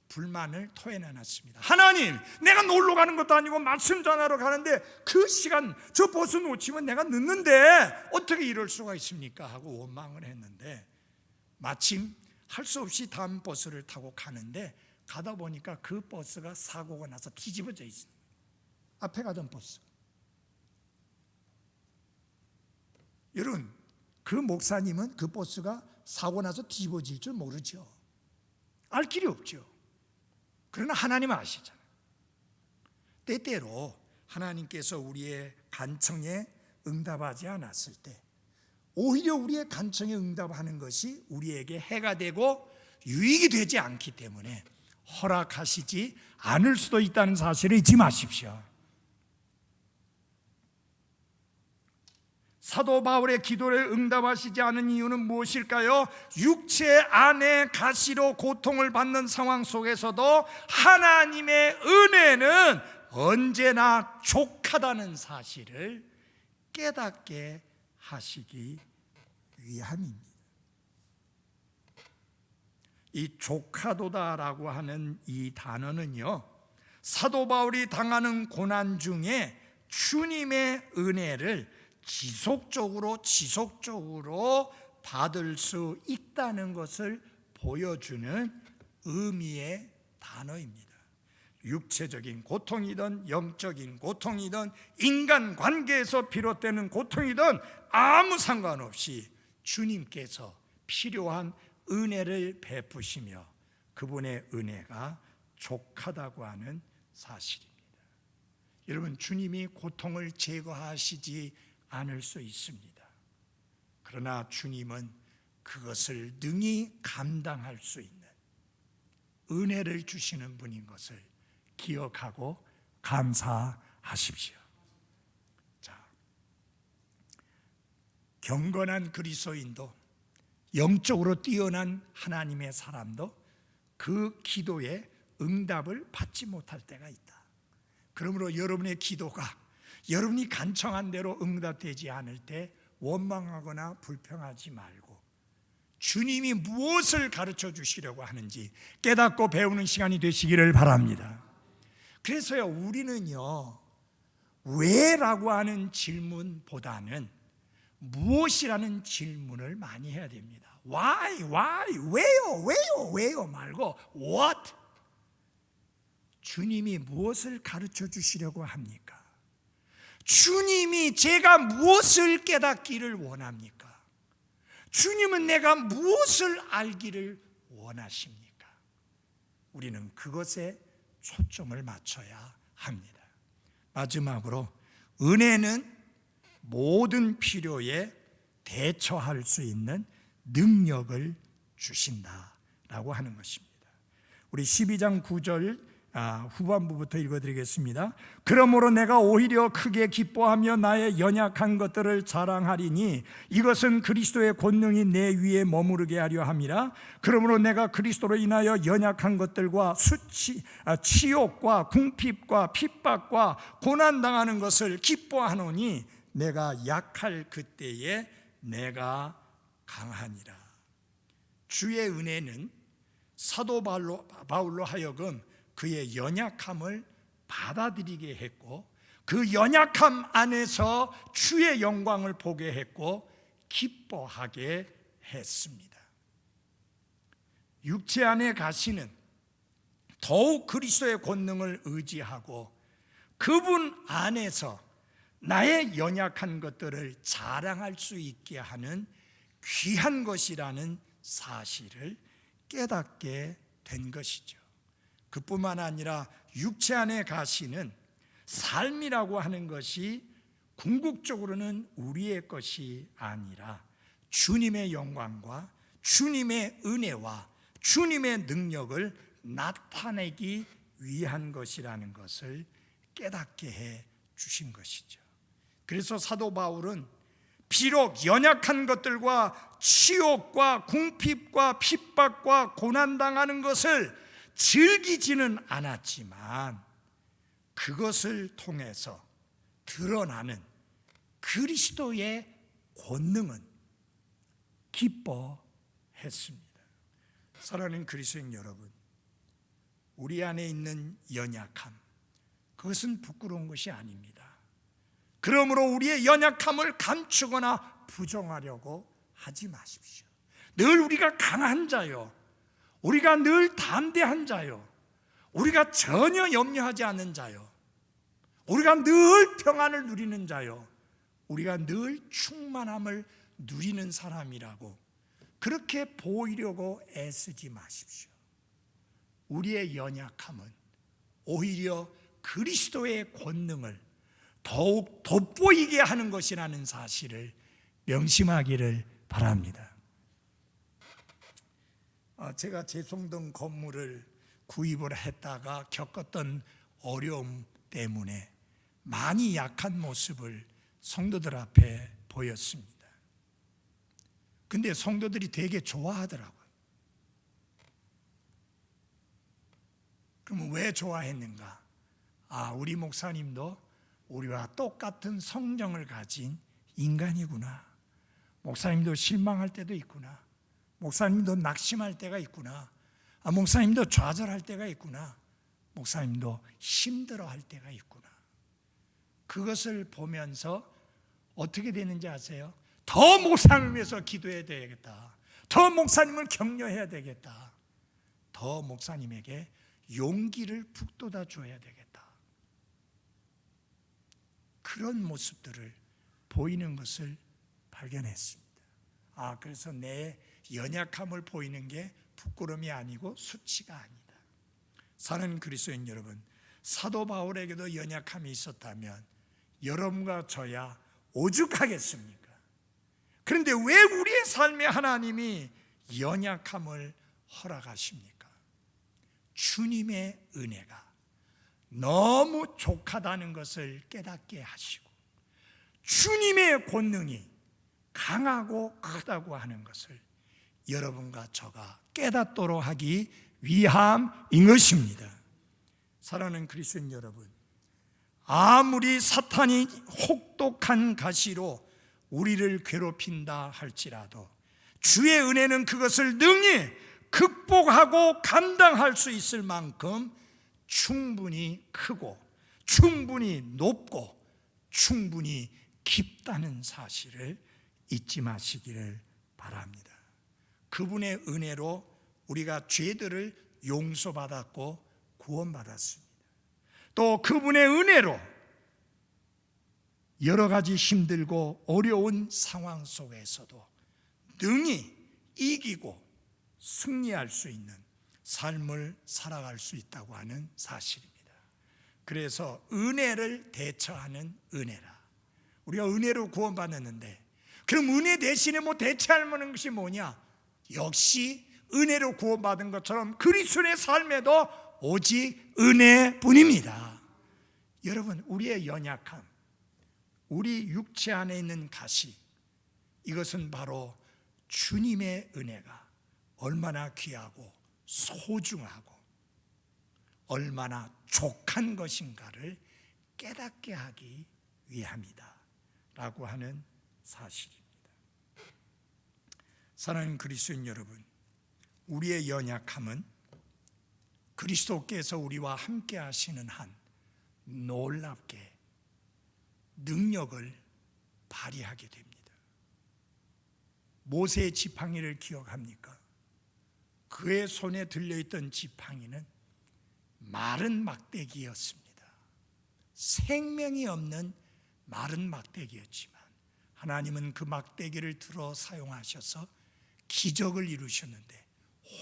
불만을 토해내놨습니다. 하나님, 내가 놀러 가는 것도 아니고 말씀 전하러 가는데 그 시간 저 버스 놓치면 내가 늦는데 어떻게 이럴 수가 있습니까? 하고 원망을 했는데, 마침 할 수 없이 다음 버스를 타고 가는데 가다 보니까 그 버스가 사고가 나서 뒤집어져 있습니다. 앞에 가던 버스. 여러분, 그 목사님은 그 버스가 사고 나서 뒤집어질 줄 모르죠. 알 길이 없죠. 그러나 하나님은 아시잖아요. 때때로 하나님께서 우리의 간청에 응답하지 않았을 때, 오히려 우리의 간청에 응답하는 것이 우리에게 해가 되고 유익이 되지 않기 때문에 허락하시지 않을 수도 있다는 사실을 잊지 마십시오. 사도 바울의 기도를 응답하시지 않은 이유는 무엇일까요? 육체 안에 가시로 고통을 받는 상황 속에서도 하나님의 은혜는 언제나 족하다는 사실을 깨닫게 하시기 위함입니다. 이 족하도다라고 하는 이 단어는요, 사도 바울이 당하는 고난 중에 주님의 은혜를 지속적으로 받을 수 있다는 것을 보여주는 의미의 단어입니다. 육체적인 고통이든 영적인 고통이든 인간 관계에서 비롯되는 고통이든 아무 상관없이 주님께서 필요한 은혜를 베푸시며 그분의 은혜가 족하다고 하는 사실입니다. 여러분, 주님이 고통을 제거하시지 않을 수 있습니다. 그러나 주님은 그것을 능히 감당할 수 있는 은혜를 주시는 분인 것을 기억하고 감사하십시오. 자, 경건한 그리스도인도, 영적으로 뛰어난 하나님의 사람도 그 기도에 응답을 받지 못할 때가 있다. 그러므로 여러분의 기도가 여러분이 간청한 대로 응답되지 않을 때 원망하거나 불평하지 말고 주님이 무엇을 가르쳐 주시려고 하는지 깨닫고 배우는 시간이 되시기를 바랍니다. 그래서요, 왜라고 하는 질문보다는 무엇이라는 질문을 많이 해야 됩니다. Why? 왜요 말고 what? 주님이 무엇을 가르쳐 주시려고 합니까? 주님이 제가 무엇을 깨닫기를 원합니까? 주님은 내가 무엇을 알기를 원하십니까? 우리는 그것에 초점을 맞춰야 합니다. 마지막으로 은혜는 모든 필요에 대처할 수 있는 능력을 주신다라고 하는 것입니다. 우리 12장 9절 후반부부터 읽어드리겠습니다. 그러므로 내가 오히려 크게 기뻐하며 나의 연약한 것들을 자랑하리니 이것은 그리스도의 권능이 내 위에 머무르게 하려 함이라. 그러므로 내가 그리스도로 인하여 연약한 것들과 치욕과 궁핍과 핍박과 고난당하는 것을 기뻐하노니 내가 약할 그때에 내가 강하니라. 주의 은혜는 사도 바울로 하여금 그의 연약함을 받아들이게 했고 그 연약함 안에서 주의 영광을 보게 했고 기뻐하게 했습니다. 육체 안에 가시는 더욱 그리스도의 권능을 의지하고 그분 안에서 나의 연약한 것들을 자랑할 수 있게 하는 귀한 것이라는 사실을 깨닫게 된 것이죠. 그뿐만 아니라 육체 안에 가시는 삶이라고 하는 것이 궁극적으로는 우리의 것이 아니라 주님의 영광과 주님의 은혜와 주님의 능력을 나타내기 위한 것이라는 것을 깨닫게 해 주신 것이죠. 그래서 사도 바울은 비록 연약한 것들과 치욕과 궁핍과 핍박과 고난당하는 것을 즐기지는 않았지만 그것을 통해서 드러나는 그리스도의 권능은 기뻐했습니다. 사랑하는 그리스도인 여러분, 우리 안에 있는 연약함, 그것은 부끄러운 것이 아닙니다. 그러므로 우리의 연약함을 감추거나 부정하려고 하지 마십시오. 늘 우리가 강한 자요, 우리가 늘 담대한 자요, 우리가 전혀 염려하지 않는 자요, 우리가 늘 평안을 누리는 자요, 우리가 늘 충만함을 누리는 사람이라고 그렇게 보이려고 애쓰지 마십시오. 우리의 연약함은 오히려 그리스도의 권능을 더욱 돋보이게 하는 것이라는 사실을 명심하기를 바랍니다. 제가 재송동 건물을 구입을 했다가 겪었던 어려움 때문에 많이 약한 모습을 성도들 앞에 보였습니다. 근데 성도들이 되게 좋아하더라고요. 그러면 왜 좋아했는가? 우리 목사님도 우리와 똑같은 성정을 가진 인간이구나. 목사님도 실망할 때도 있구나. 목사님도 낙심할 때가 있구나. 목사님도 좌절할 때가 있구나. 목사님도 힘들어할 때가 있구나. 그것을 보면서 어떻게 되는지 아세요? 더 목사님을 위해서 기도해야 되겠다. 더 목사님을 격려해야 되겠다. 더 목사님에게 용기를 북돋아 줘야 되겠다. 그런 모습들을 보이는 것을 발견했습니다. 그래서 내 연약함을 보이는 게 부끄러움이 아니고 수치가 아니다. 사는 그리스도인 여러분, 사도 바울에게도 연약함이 있었다면 여러분과 저야 오죽하겠습니까? 그런데 왜 우리의 삶에 하나님이 연약함을 허락하십니까? 주님의 은혜가 너무 족하다는 것을 깨닫게 하시고 주님의 권능이 강하고 크다고 하는 것을 여러분과 저가 깨닫도록 하기 위함인 것입니다. 사랑하는 그리스도인 여러분, 아무리 사탄이 혹독한 가시로 우리를 괴롭힌다 할지라도 주의 은혜는 그것을 능히 극복하고 감당할 수 있을 만큼 충분히 크고 충분히 높고 충분히 깊다는 사실을 잊지 마시기를 바랍니다. 그분의 은혜로 우리가 죄들을 용서받았고 구원받았습니다. 또 그분의 은혜로 여러 가지 힘들고 어려운 상황 속에서도 능히 이기고 승리할 수 있는 삶을 살아갈 수 있다고 하는 사실입니다. 그래서 은혜를 대처하는 은혜라. 우리가 은혜로 구원받았는데 그럼 은혜 대신에 대체할 만한 것이 뭐냐? 역시 은혜로 구원받은 것처럼 그리스도의 삶에도 오직 은혜뿐입니다. 여러분, 우리의 연약함, 우리 육체 안에 있는 가시, 이것은 바로 주님의 은혜가 얼마나 귀하고 소중하고 얼마나 족한 것인가를 깨닫게 하기 위함이다 라고 하는 사실입니다. 사랑하는 그리스도인 여러분, 우리의 연약함은 그리스도께서 우리와 함께 하시는 한 놀랍게 능력을 발휘하게 됩니다. 모세의 지팡이를 기억합니까? 그의 손에 들려있던 지팡이는 마른 막대기였습니다. 생명이 없는 마른 막대기였지만 하나님은 그 막대기를 들어 사용하셔서 기적을 이루셨는데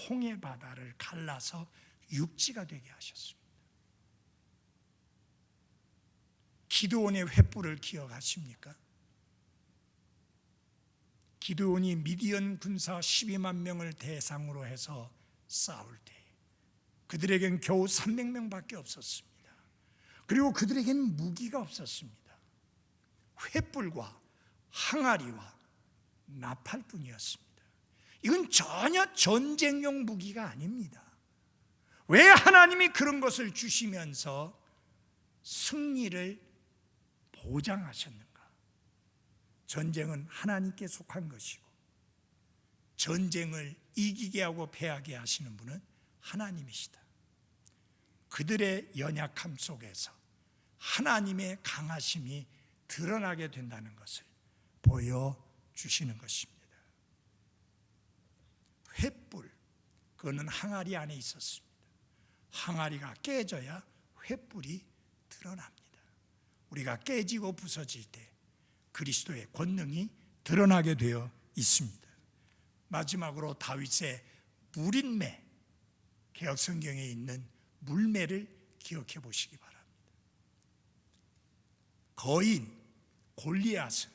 홍해 바다를 갈라서 육지가 되게 하셨습니다. 기드온의 횃불을 기억하십니까? 기드온이 미디안 군사 12만 명을 대상으로 해서 싸울 때 그들에겐 겨우 300명밖에 없었습니다. 그리고 그들에겐 무기가 없었습니다. 횃불과 항아리와 나팔뿐이었습니다. 이건 전혀 전쟁용 무기가 아닙니다. 왜 하나님이 그런 것을 주시면서 승리를 보장하셨는가? 전쟁은 하나님께 속한 것이고 전쟁을 이기게 하고 패하게 하시는 분은 하나님이시다. 그들의 연약함 속에서 하나님의 강하심이 드러나게 된다는 것을 보여주시는 것입니다. 횃불, 그거는 항아리 안에 있었습니다. 항아리가 깨져야 횃불이 드러납니다. 우리가 깨지고 부서질 때 그리스도의 권능이 드러나게 되어 있습니다. 마지막으로 다윗의 물인매, 개역성경에 있는 물매를 기억해 보시기 바랍니다. 거인 골리앗은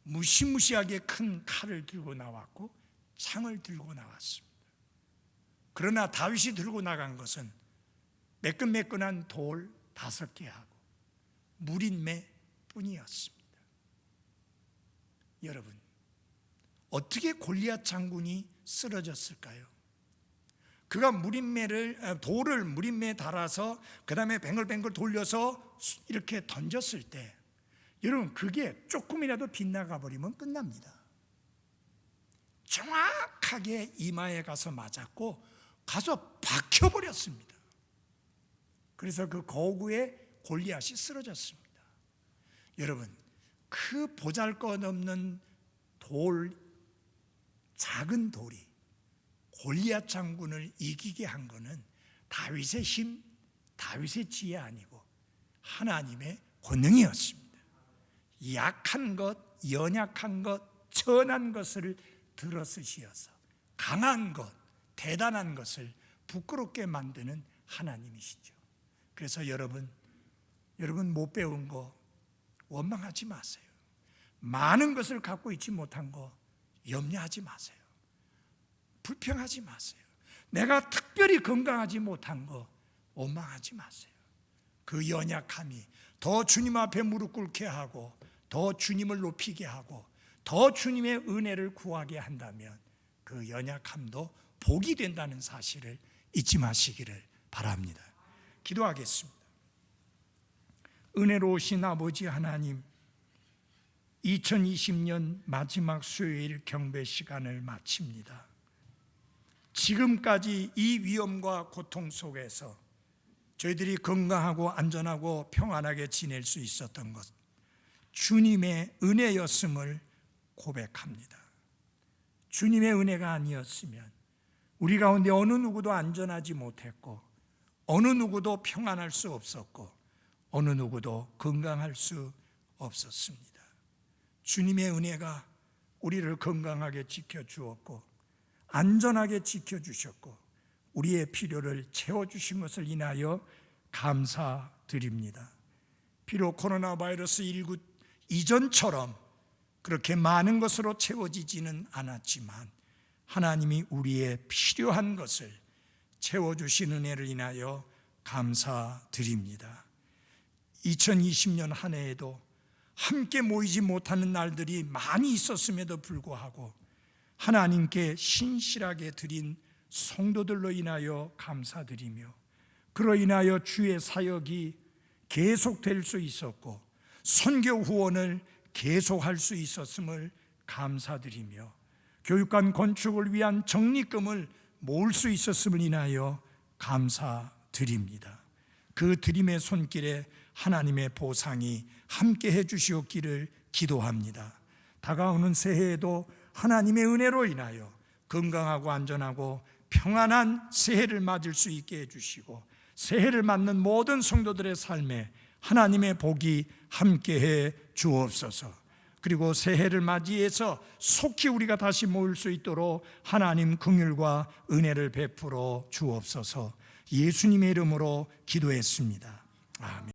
무시무시하게 큰 칼을 들고 나왔고 창을 들고 나왔습니다. 그러나 다윗이 들고 나간 것은 매끈매끈한 돌 5개하고 물인매 뿐이었습니다. 여러분, 어떻게 골리앗 장군이 쓰러졌을까요? 그가 돌을 물인매에 달아서 그 다음에 뱅글뱅글 돌려서 이렇게 던졌을 때 여러분, 그게 조금이라도 빗나가 버리면 끝납니다. 정확하게 이마에 가서 맞았고 가서 박혀버렸습니다. 그래서 그 거구에 골리앗이 쓰러졌습니다. 여러분, 그 보잘것없는 작은 돌이 골리앗 장군을 이기게 한 것은 다윗의 힘, 다윗의 지혜 아니고 하나님의 권능이었습니다. 약한 것, 연약한 것, 천한 것을 들어쓰시어서 강한 것, 대단한 것을 부끄럽게 만드는 하나님이시죠. 그래서 여러분 못 배운 거 원망하지 마세요. 많은 것을 갖고 있지 못한 거 염려하지 마세요. 불평하지 마세요. 내가 특별히 건강하지 못한 거 원망하지 마세요. 그 연약함이 더 주님 앞에 무릎 꿇게 하고 더 주님을 높이게 하고 더 주님의 은혜를 구하게 한다면 그 연약함도 복이 된다는 사실을 잊지 마시기를 바랍니다. 기도하겠습니다. 은혜로우신 아버지 하나님, 2020년 마지막 수요일 경배 시간을 마칩니다. 지금까지 이 위험과 고통 속에서 저희들이 건강하고 안전하고 평안하게 지낼 수 있었던 것, 주님의 은혜였음을 고백합니다. 주님의 은혜가 아니었으면 우리 가운데 어느 누구도 안전하지 못했고, 어느 누구도 평안할 수 없었고, 어느 누구도 건강할 수 없었습니다. 주님의 은혜가 우리를 건강하게 지켜주었고, 안전하게 지켜주셨고, 우리의 필요를 채워주신 것을 인하여 감사드립니다. 비록 코로나 바이러스 19 이전처럼 그렇게 많은 것으로 채워지지는 않았지만 하나님이 우리의 필요한 것을 채워주신 은혜를 인하여 감사드립니다. 2020년 한 해에도 함께 모이지 못하는 날들이 많이 있었음에도 불구하고 하나님께 신실하게 드린 성도들로 인하여 감사드리며, 그로 인하여 주의 사역이 계속될 수 있었고 선교 후원을 계속할 수 있었음을 감사드리며, 교육관 건축을 위한 적립금을 모을 수 있었음을 인하여 감사드립니다. 그 드림의 손길에 하나님의 보상이 함께 해주시옵기를 기도합니다. 다가오는 새해에도 하나님의 은혜로 인하여 건강하고 안전하고 평안한 새해를 맞을 수 있게 해주시고, 새해를 맞는 모든 성도들의 삶에 하나님의 복이 함께해 주옵소서. 그리고 새해를 맞이해서 속히 우리가 다시 모일 수 있도록 하나님 긍휼과 은혜를 베풀어 주옵소서. 예수님의 이름으로 기도했습니다. 아멘.